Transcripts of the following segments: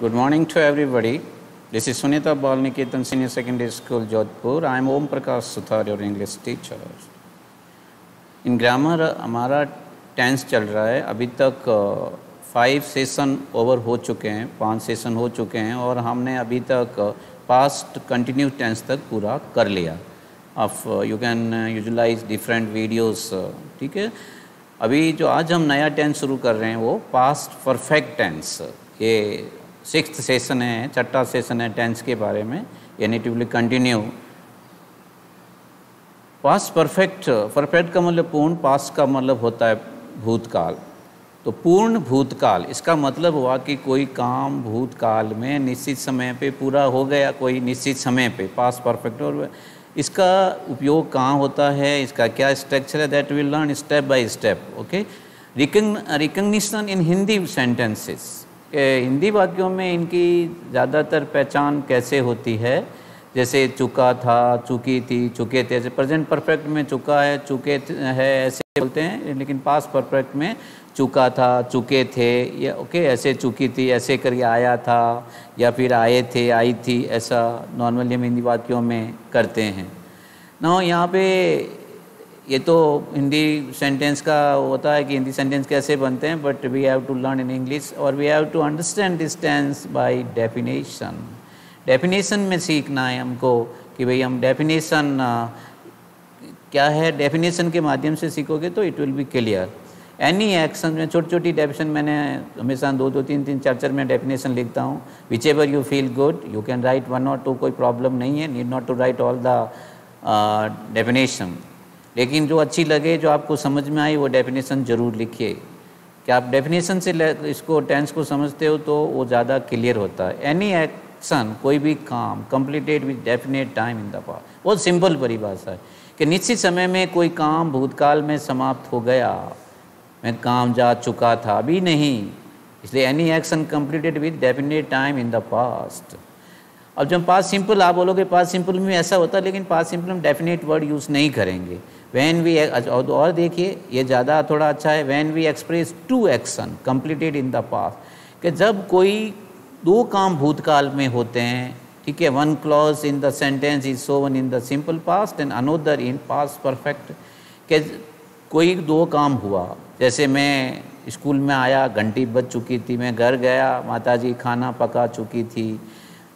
Good morning to everybody. This is Sunita Balniketan Senior Secondary School, Jodhpur. I am Om Prakash Suthar, your English teacher. In grammar हमारा tense चल रहा है. अभी तक 5 session over हो चुके हैं, 5 सेशन हो चुके हैं और हमने अभी तक पास्ट कंटिन्यूस टेंस तक पूरा कर लिया. अब you can utilise different videos. ठीक है. अभी जो आज हम नया टेंस शुरू कर रहे हैं वो पास्ट परफेक्ट टेंस. ये 6th सेशन है, 6ठा सेशन है टेंस के बारे में. ये natively continue. Past perfect, perfect का मतलब पूर्ण, पास्ट का मतलब होता है भूतकाल. तो पूर्ण भूतकाल इसका मतलब हुआ कि कोई काम भूतकाल में निश्चित समय पे पूरा हो गया, कोई निश्चित समय पे. Past perfect. और इसका उपयोग कहाँ होता है, इसका क्या स्ट्रक्चर है, that will learn step by step. Okay. Recognition in Hindi sentences. Hindi वाक्यों में इनकी ज़्यादातर पहचान कैसे होती है, जैसे चुका था, चुकी थी, चुके थे. ऐसे प्रेजेंट परफेक्ट में चुका है, चुके है ऐसे बोलते हैं, लेकिन पास्ट परफेक्ट में चुका था, चुके थे, या ओके ऐसे चुकी थी, ऐसे करके आया था, या फिर आए थे, आई थी. ऐसा नॉर्मली हम हिंदी वाक्यों में करते हैं. ना यहाँ पे ये तो हिंदी सेंटेंस का होता है कि हिंदी सेंटेंस कैसे बनते हैं, but we have to learn in English और we have to understand this tense by definition. Definition में सीखना है हमको कि भाई हम डेफिनेशन क्या है. डेफिनेशन के माध्यम से सीखोगे तो it will be clear. Any action में छोटी छोटी डेफिनेशन मैंने हमेशा 2-2, 3-3, 4-4 में डेफिनेशन लिखता हूँ. Whichever you feel good you can write 1 or 2, कोई प्रॉब्लम नहीं है. Need not to write all the definition. लेकिन जो अच्छी लगे, जो आपको समझ में आई, वो डेफिनेशन ज़रूर लिखिए. कि आप डेफिनेशन से इसको टेंस को समझते हो तो वो ज़्यादा क्लियर होता है. एनी एक्शन, कोई भी काम, completed with definite time in the past. बहुत सिंपल परिभाषा है कि निश्चित समय में कोई काम भूतकाल में समाप्त हो गया. मैं काम जा चुका था, अभी नहीं. इसलिए any action completed with definite time in the past. अब जब पास्ट सिंपल आप बोलोगे, पास्ट सिंपल में ऐसा होता है, लेकिन पास्ट सिंपल में डेफिनेट वर्ड यूज़ नहीं करेंगे. व्हेन वी, और देखिए ये ज़्यादा थोड़ा अच्छा है. When we express 2 action completed in the past, कि जब कोई 2 काम भूतकाल में होते हैं. ठीक है. 1 clause in the sentence is Sovan in the simple past and another in past perfect. कि कोई 2 काम हुआ, जैसे मैं स्कूल में आया, घंटी बज चुकी थी, मैं घर गया, माताजी खाना पका चुकी थी.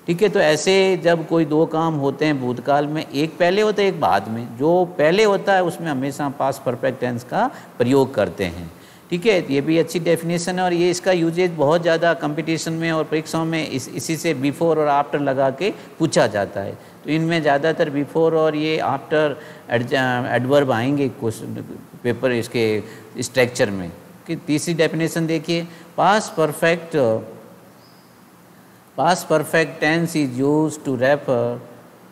ठीक है. तो ऐसे जब कोई 2 काम होते हैं भूतकाल में, एक पहले होता है एक बाद में. जो पहले होता है उसमें हमेशा पास्ट परफेक्ट टेंस का प्रयोग करते हैं. ठीक है. ये भी अच्छी डेफिनेशन है और ये इसका यूजेज बहुत ज़्यादा कंपटीशन में और परीक्षाओं में इसी से बिफोर और आफ्टर लगा के पूछा जाता है. तो इनमें ज़्यादातर बिफोर और ये आफ्टर एडवर्ब आएंगे क्वेश्चन पेपर इसके स्ट्रक्चर में. कि तीसरी डेफिनेशन देखिए. Past perfect tense is used to refer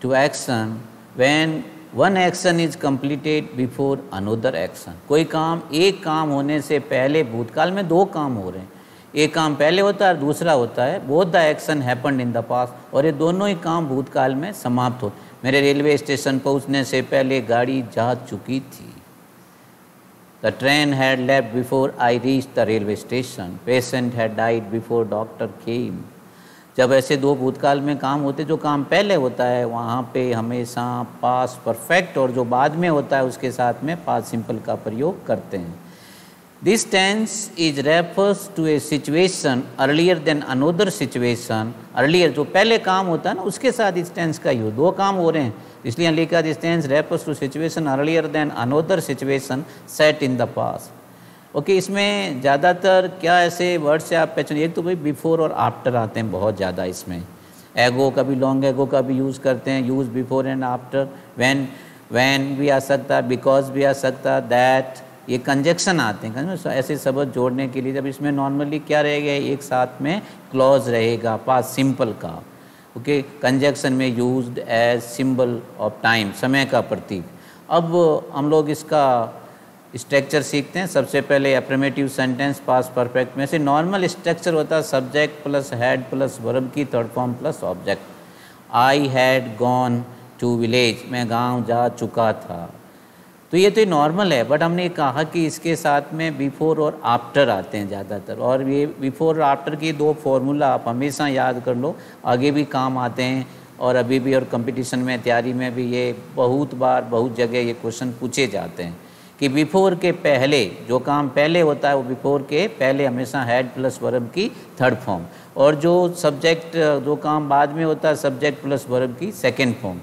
to action when one action is completed before another action. कोई काम, एक काम होने से पहले, भूतकाल में 2 काम हो रहे हैं, एक काम पहले होता है और दूसरा होता है. both the action happened in the past. और ये दोनों ही काम भूतकाल में समाप्त हो. मेरे रेलवे स्टेशन पहुंचने से पहले गाड़ी जा चुकी थी. The train had left before I reached the railway station. Patient had died before doctor came. जब ऐसे 2 भूतकाल में काम होते, जो काम पहले होता है वहाँ पे हमेशा पास्ट परफेक्ट, और जो बाद में होता है उसके साथ में पास्ट सिंपल का प्रयोग करते हैं. This tense is refers to a situation earlier than another situation. Earlier जो पहले काम होता है ना, उसके साथ इस टेंस का यूज. 2 काम हो रहे हैं इसलिए लिखा this tense refers to situation earlier than another situation set in the past. Okay. इसमें ज़्यादातर क्या ऐसे वर्ड से आप पहचान, एक तो भाई बिफोर और आफ्टर आते हैं बहुत ज़्यादा इसमें. एगो का भी, लॉन्ग एगो का भी यूज़ करते हैं. Use before and after. When भी आ सकता है, बिकॉज भी आ सकता है, दैट. ये कंजक्शन आते हैं ऐसे शब्द जोड़ने के लिए. जब इसमें नॉर्मली क्या रहेगा, एक साथ में क्लॉज रहेगा पास्ट सिंपल का. ओके. कंजक्शन में used as symbol of time, समय का प्रतीक. अब हम लोग इसका स्ट्रक्चर सीखते हैं. सबसे पहले अफर्मेटिव सेंटेंस पास्ट परफेक्ट में से नॉर्मल स्ट्रक्चर होता है subject plus had plus verb की third form plus object. I had gone to village, मैं गांव जा चुका था. तो ये तो नॉर्मल है, बट हमने कहा कि इसके साथ में बिफोर और आफ्टर आते हैं ज़्यादातर, और ये बिफोर और आफ्टर की दो फॉर्मूला आप हमेशा याद कर लो, आगे भी काम आते हैं और अभी भी, और कंपटीशन में तैयारी में भी ये बहुत बार बहुत जगह ये क्वेश्चन पूछे जाते हैं कि बिफोर के पहले जो काम पहले होता है वो बिफोर के पहले हमेशा हैड प्लस वर्ब की थर्ड फॉर्म, और जो सब्जेक्ट जो काम बाद में होता है सब्जेक्ट प्लस वर्ब की सेकेंड फॉर्म।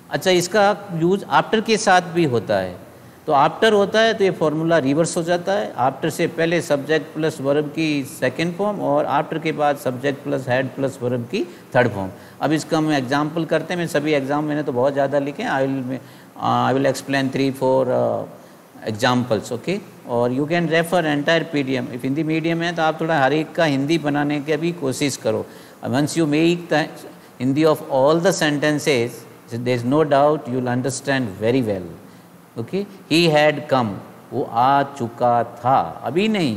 अच्छा, इसका यूज आफ्टर के साथ भी होता है, तो आफ्टर होता है तो ये फॉर्मूला रिवर्स हो जाता है, आफ्टर से पहले सब्जेक्ट प्लस वर्ब की सेकेंड फॉर्म और आफ्टर के बाद subject plus head plus verb की थर्ड फॉर्म। अब इसका हम एग्जांपल करते हैं, मैं सभी एग्जाम मैंने तो बहुत ज़्यादा लिखे, I will explain 3-4 examples, okay. और you can refer entire PDF, if Hindi medium है तो आप थोड़ा हर एक का हिंदी बनाने की भी कोशिश करो। Once you make the Hindi of all the sentences, there is no doubt you will understand very well, okay. He had come, वो आ चुका था, अभी नहीं,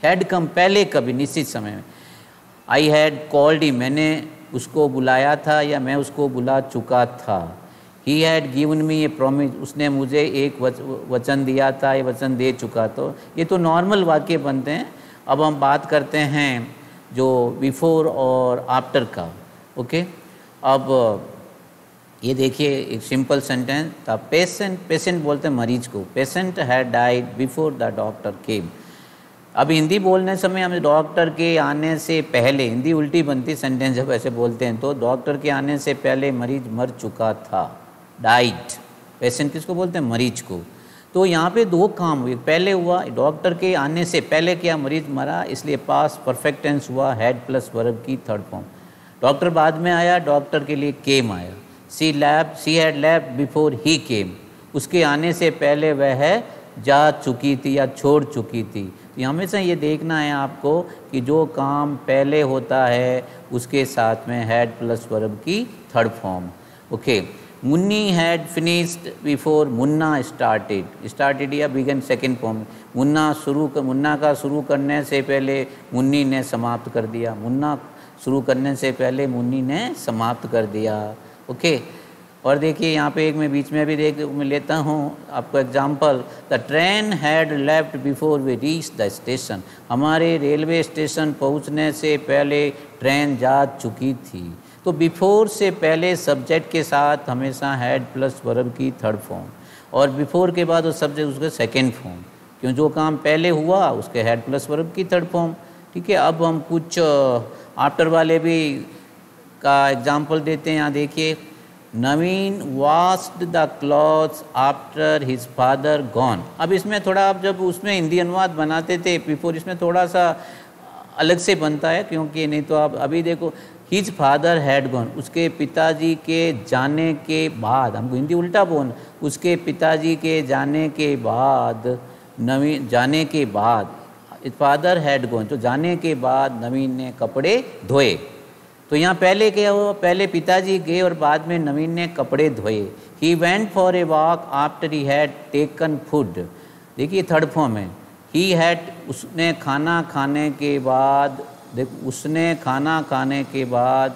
हैड कम पहले कभी निश्चित समय में। आई हैड कॉल्ड हिम, मैंने उसको बुलाया था या मैं उसको बुला चुका था। He had given me A promise, उसने मुझे एक वचन दिया था, ये वचन दे चुका। तो ये तो नॉर्मल वाक्य बनते हैं। अब हम बात करते हैं जो बिफोर और आफ्टर का, ओके। अब ये देखिए एक सिंपल सेंटेंस था, पेशेंट बोलते हैं मरीज को, patient had died before the doctor केम। अब हिंदी बोलने समय हमें डॉक्टर के आने से पहले, हिंदी उल्टी बनती सेंटेंस जब ऐसे बोलते हैं, तो डॉक्टर के आने से पहले मरीज मर चुका था, डाइड। पेशेंट किसको बोलते हैं? मरीज को। तो यहाँ पे दो काम हुए, पहले हुआ डॉक्टर के आने से पहले क्या मरीज मरा, इसलिए पास परफेक्ट टेंस हुआ हैड प्लस वर्ब की थर्ड फॉर्म। डॉक्टर बाद में आया, डॉक्टर के लिए केम आया। She had left before he came, उसके आने से पहले वह जा चुकी थी या छोड़ चुकी थी। तो हमेशा ये देखना है आपको कि जो काम पहले होता है उसके साथ में हैड प्लस वर्ब की third form, okay. Munni had finished before Munna started या बिगन सेकेंड फॉर्म। मुन्ना का शुरू करने से पहले मुन्नी ने समाप्त कर दिया, मुन्ना शुरू करने से पहले मुन्नी ने समाप्त कर दिया, ओके। और देखिए यहाँ पे एक मैं बीच में भी मैं लेता हूँ आपको example, the train had left before we reach the station. हमारे रेलवे स्टेशन पहुँचने से पहले ट्रेन जा चुकी थी। तो बिफोर से पहले सब्जेक्ट के साथ हमेशा हैड प्लस वर्ब की थर्ड फॉर्म, और बिफोर के बाद वो सब्जेक्ट उसके सेकेंड फॉर्म, क्यों जो काम पहले हुआ उसके हैड प्लस वर्ब की थर्ड फॉर्म, ठीक है। अब हम कुछ आफ्टर वाले भी का एग्जाम्पल देते हैं। यहाँ देखिए, Naveen washed the clothes after his father gone. अब इसमें थोड़ा, आप जब उसमें हिंदी अनुवाद बनाते थे बिफोर, इसमें थोड़ा सा अलग से बनता है, क्योंकि नहीं तो आप अभी देखो, हिज फादर हैड गॉन, उसके पिताजी के जाने के बाद, हमको हिंदी उल्टा बोल, उसके पिताजी के जाने के बाद, नवीन जाने के बाद, फादर हैड गॉन, तो जाने के बाद नवीन ने कपड़े धोए। तो यहाँ पहले क्या हुआ, पहले पिताजी गए और बाद में नवीन ने कपड़े धोए। He went for a walk after he had taken food, देखिए थर्ड फॉर्म है। ही हैड, उसने खाना खाने के बाद, उसने खाना खाने के बाद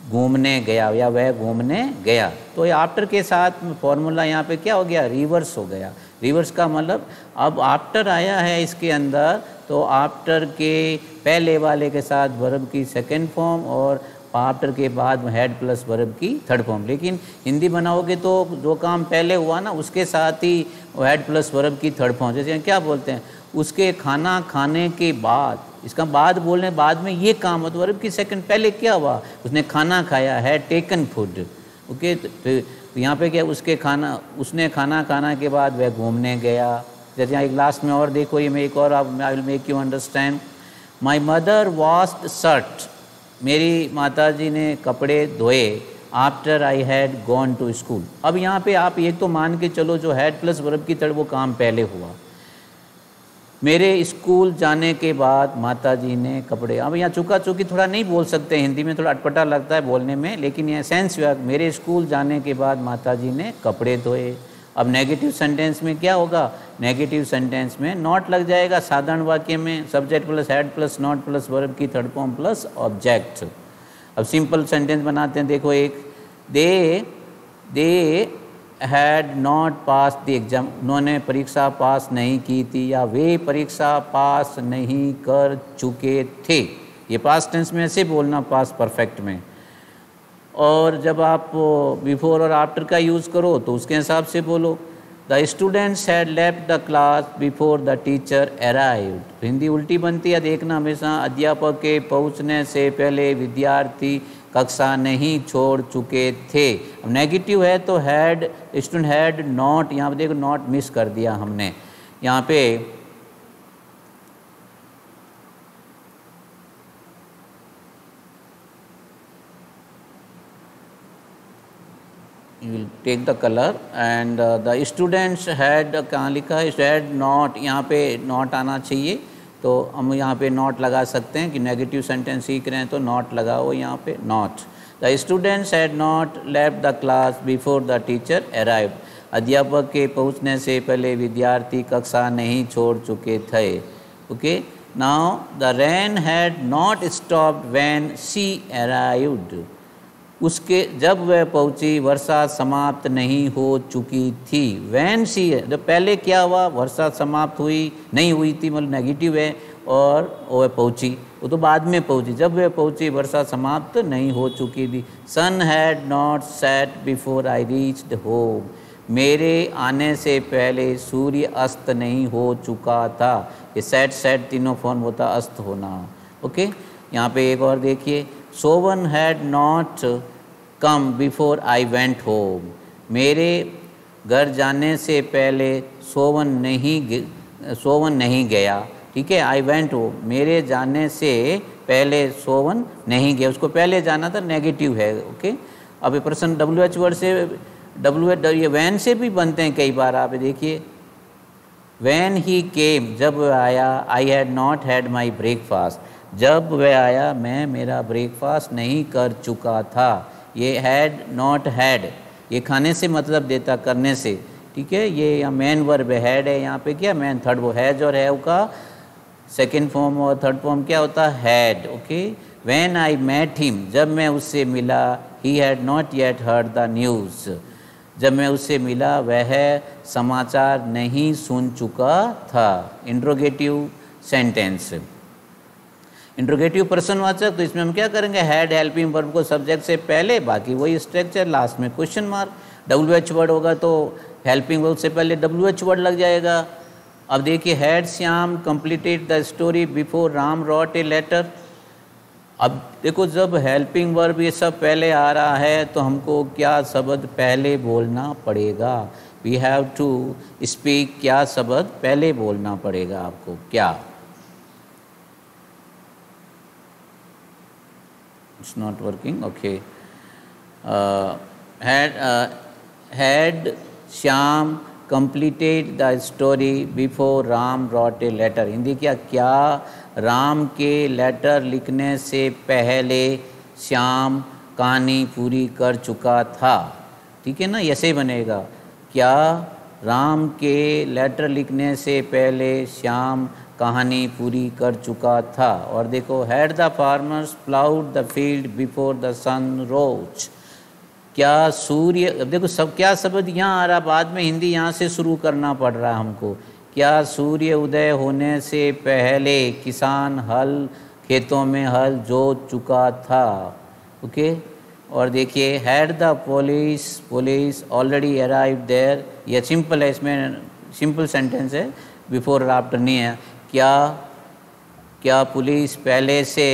घूमने गया या वह घूमने गया। तो ये आफ्टर के साथ फॉर्मूला यहाँ पे क्या हो गया, रिवर्स हो गया। रिवर्स का मतलब अब आफ्टर आया है इसके अंदर, तो आफ्टर के पहले वाले के साथ वर्ब की सेकेंड फॉर्म और आफ्टर के बाद हैड प्लस वर्ब की थर्ड फॉर्म। लेकिन हिंदी बनाओगे तो जो काम पहले हुआ ना उसके साथ ही हैड प्लस वर्ब की थर्ड फॉर्म। जैसे क्या बोलते हैं, उसके खाना खाने के बाद, इसका बाद बोलने बाद में ये काम हो तो वर्ब की सेकंड, पहले क्या हुआ, उसने खाना खाया, हैड टेकन फूड, ओके। तो यहाँ पे क्या, उसने खाना खाने के बाद वह घूमने गया। जैसे यहाँ एक लास्ट में और देखो, ये मैं एक और, I will make you understand. My mother washed shirt, मेरी माताजी ने कपड़े धोए after I had gone to school. अब यहाँ पे आप एक तो मान के चलो जो हैड प्लस वर्ब की तरह वो काम पहले हुआ, मेरे स्कूल जाने के बाद माताजी ने कपड़े। अब यहाँ चुका चुकी थोड़ा नहीं बोल सकते, हिंदी में थोड़ा अटपटा लगता है बोलने में, लेकिन यह सेंस हुआ, मेरे स्कूल जाने के बाद माताजी ने कपड़े धोए। अब नेगेटिव सेंटेंस में क्या होगा, नेगेटिव सेंटेंस में नॉट लग जाएगा, साधारण वाक्य में subject plus had plus not plus verb की थर्ड फॉर्म प्लस ऑब्जेक्ट। अब सिंपल सेंटेंस बनाते हैं, देखो एक, they had not pass the exam, उन्होंने परीक्षा पास नहीं की थी, या वे परीक्षा पास नहीं कर चुके थे। ये पास्ट टेंस में ऐसे बोलना, पास्ट परफेक्ट में। और जब आप बिफोर और आफ्टर का यूज़ करो तो उसके हिसाब से बोलो। The students had left the class before the teacher arrived. Hindi उल्टी बनती है, देखना हमेशा। अध्यापक के पहुंचने से पहले विद्यार्थी कक्षा नहीं छोड़ चुके थे। अब नेगेटिव है तो हैड, स्टूडेंट हैड नॉट, यहाँ पे देखो नॉट मिस कर दिया हमने। यहाँ पे you will take the color and the students had, कहाँ लिखा है, had not, यहाँ पे not आना चाहिए, तो हम यहाँ पे not लगा सकते हैं कि नेगेटिव सेंटेंस सीख रहे हैं तो not लगाओ यहाँ पे not। The students had not left the class before the teacher arrived। अध्यापक के पहुँचने से पहले विद्यार्थी कक्षा नहीं छोड़ चुके थे। Okay, now the rain had not stopped when she arrived. उसके जब वह पहुंची वर्षा समाप्त नहीं हो चुकी थी। वैन सी है, जब पहले क्या हुआ, वर्षा समाप्त हुई नहीं हुई थी, मतलब नेगेटिव है, और वह पहुंची, वो तो बाद में पहुंची। जब वह पहुंची वर्षा समाप्त नहीं हो चुकी थी। Sun had not set before I reached home. मेरे आने से पहले सूर्य अस्त नहीं हो चुका था। ये सेट तीनों फॉर्म होता अस्त होना। ओके, यहाँ पे एक और देखिए, सोवन had not come before I went home. मेरे घर जाने से पहले सोवन नहीं गया। ठीक है, आई वेंट होम, मेरे जाने से पहले सोवन नहीं गया, उसको पहले जाना था, नेगेटिव है। ओके, अब ये प्रश्न WH वर्ड से, ये वैन से भी बनते हैं कई बार। आप देखिए, वैन ही केम, जब वह आया, I had not had my breakfast. जब वह आया मैं मेरा ब्रेकफास्ट नहीं कर चुका था। ये हैड नॉट हैड, ये खाने से मतलब देता, करने से। ठीक है, ये यहाँ मेन वर्ब हैड है, यहाँ पे क्या मेन थर्ड वो हैज और हैव का सेकेंड फॉर्म और थर्ड फॉर्म क्या होता है, had. Okay, when I met him, जब मैं उससे मिला, he had not yet heard the news. जब मैं उससे मिला वह समाचार नहीं सुन चुका था। इंट्रोगेटिव सेंटेंस, इंट्रोगेटिव प्रश्नवाचक, तो इसमें हम क्या करेंगे, हैड हेल्पिंग वर्ब को सब्जेक्ट से पहले, बाकी वही स्ट्रक्चर, लास्ट में क्वेश्चन मार्क। WH वर्ड होगा तो हेल्पिंग वर्ब से पहले WH वर्ड लग जाएगा। अब देखिए, had Shyam completed the story before Ram wrote a letter. अब देखो, जब हेल्पिंग वर्ब ये सब पहले आ रहा है तो हमको क्या शब्द पहले बोलना पड़ेगा, वी हैव टू स्पीक, क्या शब्द पहले बोलना पड़ेगा आपको, क्या। It's not working. Okay. Had Shyam completed the story before Ram wrote a letter। Hindi क्या राम के लेटर लिखने से पहले श्याम कहानी पूरी कर चुका था। ठीक है ना, ऐसे ही बनेगा, क्या राम के लेटर लिखने से पहले श्याम कहानी पूरी कर चुका था। और देखो, had the farmers ploughed the field before the sun rose. क्या सूर्य, अब देखो सब क्या शब्द यहाँ आ रहा, बाद में हिंदी यहाँ से शुरू करना पड़ रहा है हमको। क्या सूर्य उदय होने से पहले किसान खेतों में हल जोत चुका था। ओके, और देखिए, had the police already arrive there. यह सिंपल है, इसमें सिंपल सेंटेंस है, बिफोर और आफ्टर नहीं है। क्या पुलिस पहले से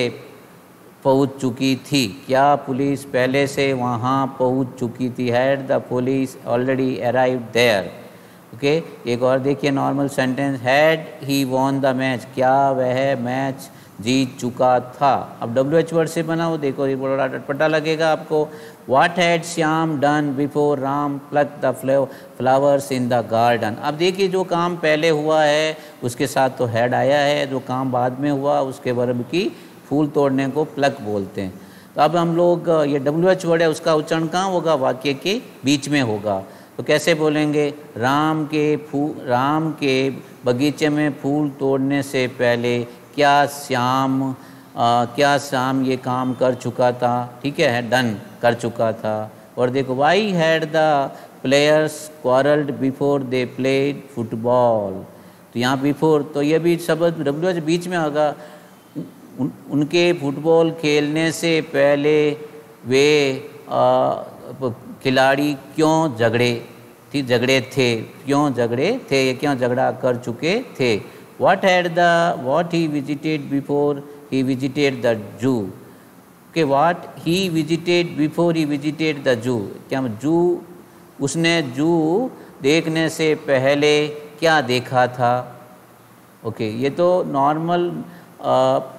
पहुंच चुकी थी, क्या पुलिस पहले से वहां पहुंच चुकी थी। Had the police already arrived there. Okay, एक और देखिए normal sentence, had he won the match. क्या वह मैच जीत चुका था। अब WH वर्ड से बना हो, देखो ये बड़ा अटपटा लगेगा आपको। What had Shyam done before Ram plug the flowers in the garden. अब देखिए, जो काम पहले हुआ है उसके साथ तो हैड आया है, जो काम बाद में हुआ उसके वर्ब की फूल तोड़ने को प्लक बोलते हैं। तो अब हम लोग ये WH वर्ड है, उसका उच्चारण कहाँ होगा, वाक्य के बीच में होगा। तो कैसे बोलेंगे, राम के बगीचे में फूल तोड़ने से पहले क्या श्याम ये काम कर चुका था। ठीक है, डन कर चुका था। और देखो, why had the players quarrelled before they played football. तो यहाँ बिफोर, तो ये भी शब्द WH बीच में होगा। उनके फुटबॉल खेलने से पहले वे खिलाड़ी क्यों झगड़े थे, क्यों झगड़े थे, ये क्यों झगड़ा कर चुके थे। what he visited before he visited the zoo। कि what he visited before he visited the zoo, क्या जू, उसने जू देखने से पहले क्या देखा था। ओके, ये तो नॉर्मल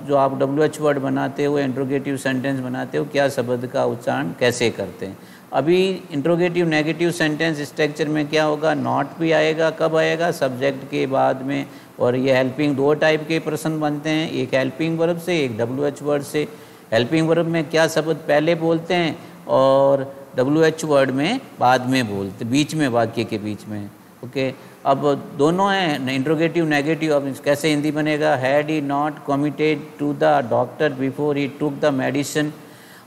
जो आप WH वर्ड बनाते हो, इंट्रोगेटिव सेंटेंस बनाते हो, क्या शब्द का उच्चारण कैसे करते हैं। अभी इंट्रोगेटिव नेगेटिव सेंटेंस स्ट्रक्चर में क्या होगा, नॉट भी आएगा। कब आएगा, सब्जेक्ट के बाद में। और ये हेल्पिंग, दो टाइप के प्रश्न बनते हैं, एक हेल्पिंग वर्ब से, एक WH वर्ड से। हेल्पिंग वर्ब में क्या शब्द पहले बोलते हैं और WH वर्ड में बाद में बोलते, बीच में, वाक्य के बीच में। ओके, अब दोनों हैं इंट्रोगेटिव नेगेटिव। अब कैसे हिंदी बनेगा, had he not committed to the doctor before he took the medicine.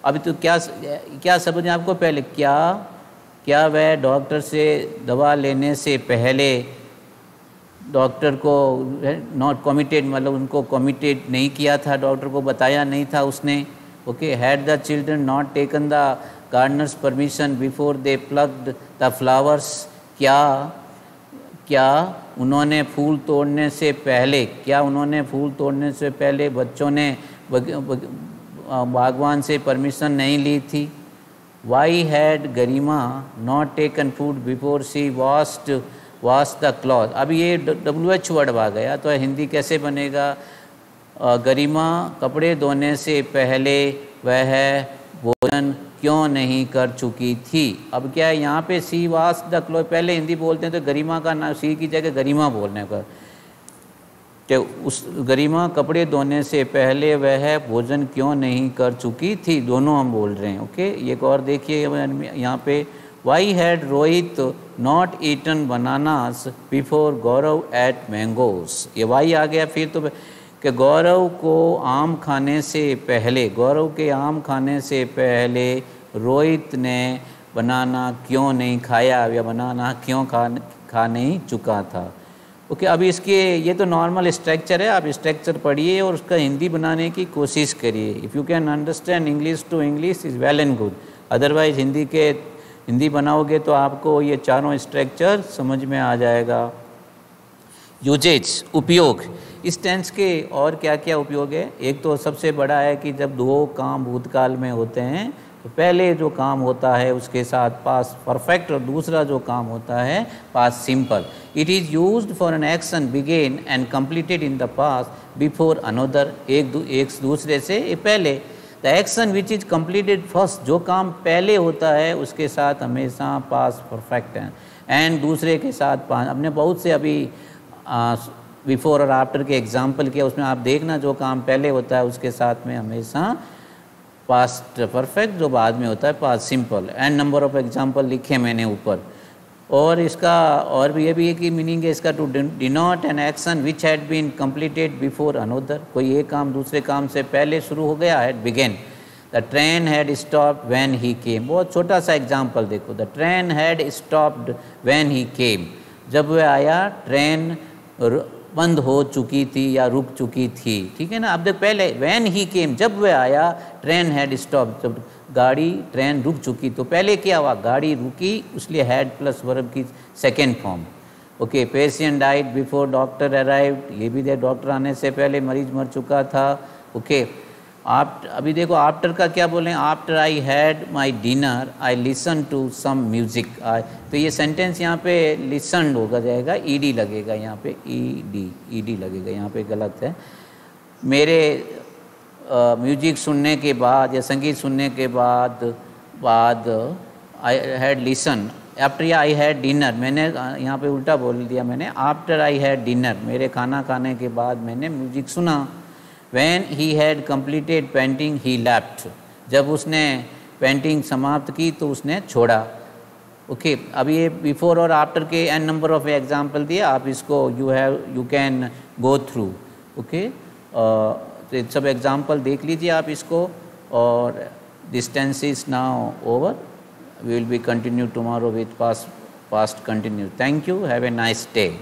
अभी तो क्या समझ आपको, पहले क्या वह डॉक्टर से दवा लेने से पहले डॉक्टर को नॉट कमिटेड, मतलब उनको कमिटेड नहीं किया था, डॉक्टर को बताया नहीं था उसने। Okay, had the children not taken the gardener's permission before they plucked the flowers. क्या उन्होंने फूल तोड़ने से पहले बच्चों ने बागवान से परमिशन नहीं ली थी। Why had Garima not taken food before she washed the cloth. अब ये WH वर्ड आ गया, तो हिंदी कैसे बनेगा, गरिमा कपड़े धोने से पहले वह भोजन क्यों नहीं कर चुकी थी। अब क्या है, यहाँ पे सी वॉश्ड द क्लॉथ, पहले हिंदी बोलते हैं तो गरिमा का नाम सी की जगह गरिमा बोलने पर, तो उस गरिमा कपड़े धोने से पहले वह भोजन क्यों नहीं कर चुकी थी, दोनों हम बोल रहे हैं। ओके, एक और देखिए यहाँ पे, why had Rohit not eaten bananas before Gaurav ate mangoes. ये वाई आ गया फिर तो, कि गौरव के आम खाने से पहले रोहित ने बनाना क्यों नहीं खाया, या बनाना क्यों खा नहीं चुका था। ओके, अभी इसके, ये तो नॉर्मल स्ट्रक्चर है, आप स्ट्रक्चर पढ़िए और उसका हिंदी बनाने की कोशिश करिए। If you can understand English to English is well and good, otherwise Hindi बनाओगे तो आपको ये चारों स्ट्रक्चर समझ में आ जाएगा। यूजेज, उपयोग, इस टेंस के और क्या क्या उपयोग है। एक तो सबसे बड़ा है कि जब दो काम भूतकाल में होते हैं तो पहले जो काम होता है उसके साथ पास्ट परफेक्ट और दूसरा जो काम होता है past simple. It is used for an action begin and completed in the past before another, एक दूसरे से पहले। The action which is completed first, जो काम पहले होता है उसके साथ हमेशा पास्ट परफेक्ट है, एंड दूसरे के साथ पास्ट। हमने बहुत से अभी बिफोर और आफ्टर के एग्जाम्पल किया, उसमें आप देखना जो काम पहले होता है उसके साथ में हमेशा पास्ट परफेक्ट, जो बाद में होता है past simple. And number of example लिखे मैंने ऊपर। और इसका और भी ये भी एक ही मीनिंग है इसका, to denote an action which had been completed before another, कोई एक काम दूसरे काम से पहले शुरू हो गया है, began. The train had stopped when he came, बहुत छोटा सा एग्जाम्पल देखो, the train had stopped when he came, जब वह आया ट्रेन बंद हो चुकी थी या रुक चुकी थी। ठीक है ना, अब देख पहले व्हेन ही केम, जब वह आया, ट्रेन हैड स्टॉप, जब ट्रेन रुक चुकी, तो पहले क्या हुआ, गाड़ी रुकी, इसलिए हैड प्लस वर्ब की second form. Okay, patient died before doctor arrived, ये भी डॉक्टर आने से पहले मरीज मर चुका था। ओके, अभी देखो आफ्टर का क्या बोलें, after I had my dinner I listen to some music. तो ये सेंटेंस यहाँ पे लिसन होगा जाएगा, ईडी लगेगा यहाँ पे, ईडी लगेगा यहाँ पे, गलत है। मेरे म्यूजिक सुनने के बाद या संगीत सुनने के बाद I had listen, after I had dinner, मैंने यहाँ पे उल्टा बोल दिया मैंने, आफ्टर आई हैड डिनर, मेरे खाना खाने के बाद मैंने म्यूजिक सुना। When he had completed painting, he left. जब उसने पेंटिंग समाप्त की तो उसने छोड़ा। ओके, अब ये बिफोर और आफ्टर के एन नंबर ऑफ एग्जाम्पल दिए, आप इसको you can go through. Okay, तो सब एग्जाम्पल देख लीजिए आप इसको। और this tense is now over, we will be continue tomorrow with past past continue. Thank you. Have a nice day.